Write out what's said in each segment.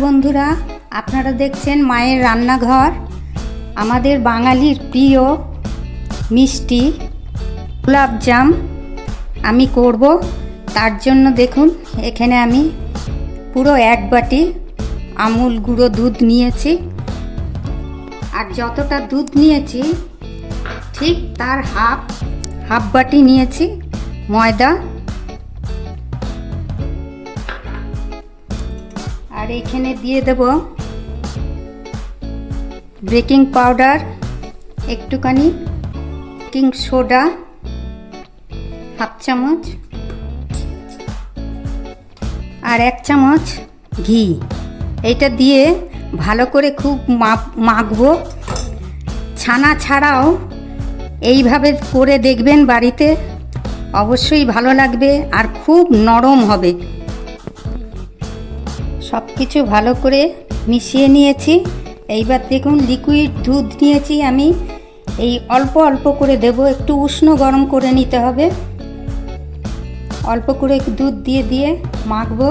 বন্ধুরা, আপনারা দেখছেন মায়ের রান্নাঘর। আমাদের বাঙালির প্রিয় মিষ্টি গোলাপজাম আমি করব। তার জন্য দেখুন, এখানে আমি পুরো 1 বাটি আমুল গুঁড়ো দুধ নিয়েছি। আর যতটা দুধ নিয়েছি ঠিক তার হাফ বাটি নিয়েছি ময়দা। আর এখানে দিয়ে দেব বেকিং পাউডার, একটুখানি বেকিং সোডা হাফ চামচ, আর 1 চামচ ঘি। এইটা দিয়ে ভালো করে খুব মাখবো। ছানা ছাড়াও এইভাবে করে দেখবেন বাড়িতে, অবশ্যই ভালো লাগবে আর খুব নরম হবে। সব কিছু ভালো করে মিশিয়ে নিয়েছি। এইবার দেখুন, লিকুইড দুধ নিয়েছি আমি। এই অল্প অল্প করে দেব, একটু উষ্ণ গরম করে নিতে হবে। অল্প করে দুধ দিয়ে দিয়ে মাখবো।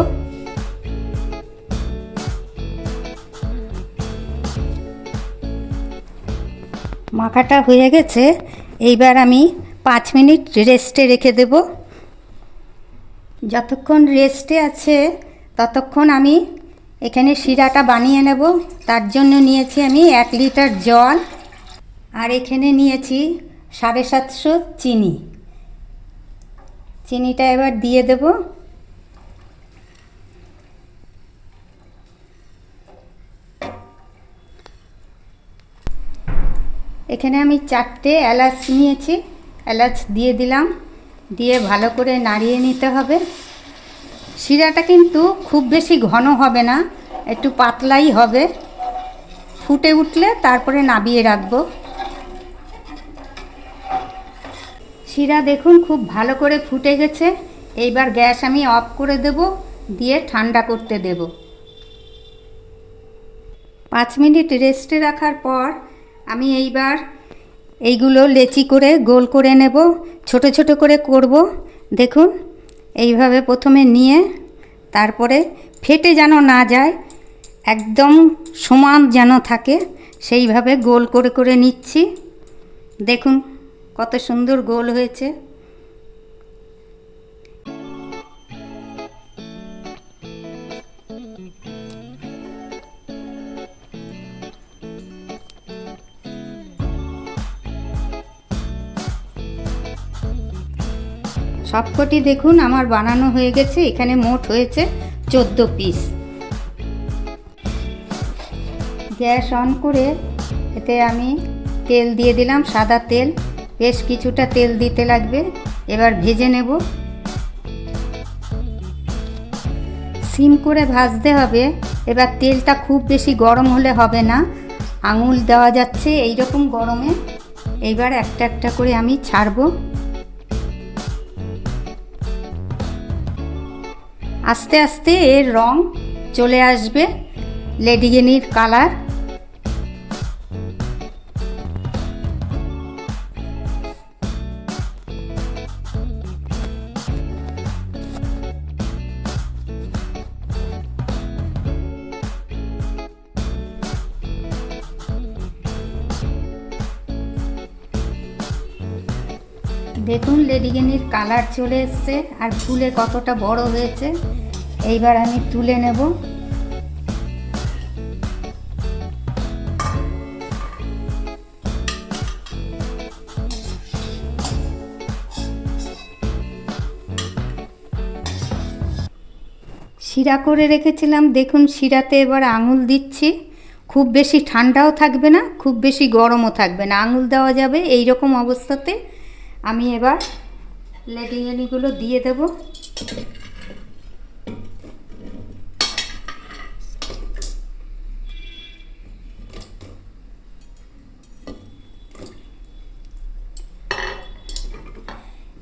মাখাটা হয়ে গেছে। এইবার আমি 5 মিনিট রেস্টে রেখে দেব। যতক্ষণ রেস্টে আছে ততক্ষণ আমি এখানে শিরাটা বানিয়ে নেব। তার জন্য নিয়েছি আমি 1 লিটার জল, আর এখানে নিয়েছি 750 চিনি। চিনিটা এবার দিয়ে দেব। এখানে আমি 4টে এলাচ নিয়েছি, এলাচ দিয়ে দিলাম। দিয়ে ভালো করে নাড়িয়ে নিতে হবে। শিরাটা কিন্তু খুব বেশি ঘন হবে না, একটু পাতলাই হবে। ফুটে উঠলে তারপরে নামিয়ে রাখবো। শিরা দেখুন খুব ভালো করে ফুটে গেছে। এইবার গ্যাস আমি অফ করে দেব, দিয়ে ঠান্ডা করতে দেব। 5 মিনিট রেস্টে রাখার পর আমি এইবার এইগুলো লেচি করে গোল করে নেব। ছোট ছোট করে করব। দেখুন, এইভাবে প্রথমে নিয়ে তারপরে ফেটে যেন না যায়, একদম সমান যেন থাকে, সেইভাবে গোল করে করে নিচ্ছি। দেখুন কত সুন্দর গোল হয়েছে। সবকটি দেখুন আমার বানানো হয়ে গেছে। এখানে মোট হয়েছে 14 পিস। গ্যাস অন করে এতে আমি তেল দিয়ে দিলাম, সাদা তেল। বেশ কিছুটা তেল দিতে লাগবে। এবার ভেজে নেব। সিম করে ভাজতে হবে। এবার তেলটা খুব বেশি গরম হলে হবে না, আঙুল দেওয়া যাচ্ছে এই রকম গরমে। এইবার একটা একটা করে আমি ছাড়বো। আস্তে আস্তে এর রং চলে আসবে, লেডিকেনির কালার। দেখুন লেডিকেনির কালার চলে এসছে, আর ফুলে কতটা বড় হয়েছে। এইবার আমি তুলে নেব। শিরা করে রেখেছিলাম, দেখুন শিরাতে এবার আঙুল দিচ্ছি। খুব বেশি ঠান্ডাও থাকবে না, খুব বেশি গরমও থাকবে না, আঙুল দেওয়া যাবে। এই রকম অবস্থাতে আমি এবার লেডিকেনিগুলো দিয়ে দেব।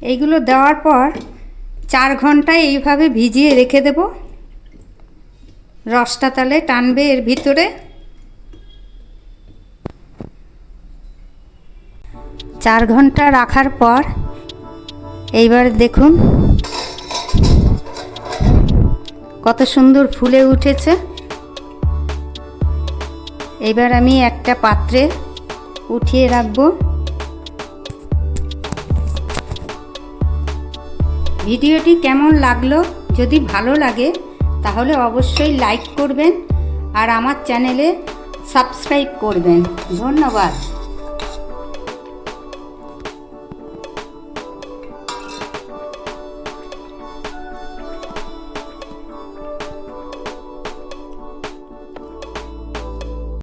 এইগুলো দেওয়ার পর 4 ঘন্টা এইভাবে ভিজিয়ে রেখে দেব। রসটা তাহলে টানবে এর ভিতরে। 4 ঘন্টা রাখার পর এইবার দেখুন কত সুন্দর ফুলে উঠেছে। এবার আমি একটা পাত্রে উঠিয়ে রাখবো। ভিডিওটি কেমন লাগলো? যদি ভালো লাগে তাহলে অবশ্যই লাইক করবেন আর আমার চ্যানেলে সাবস্ক্রাইব করবেন। ধন্যবাদ।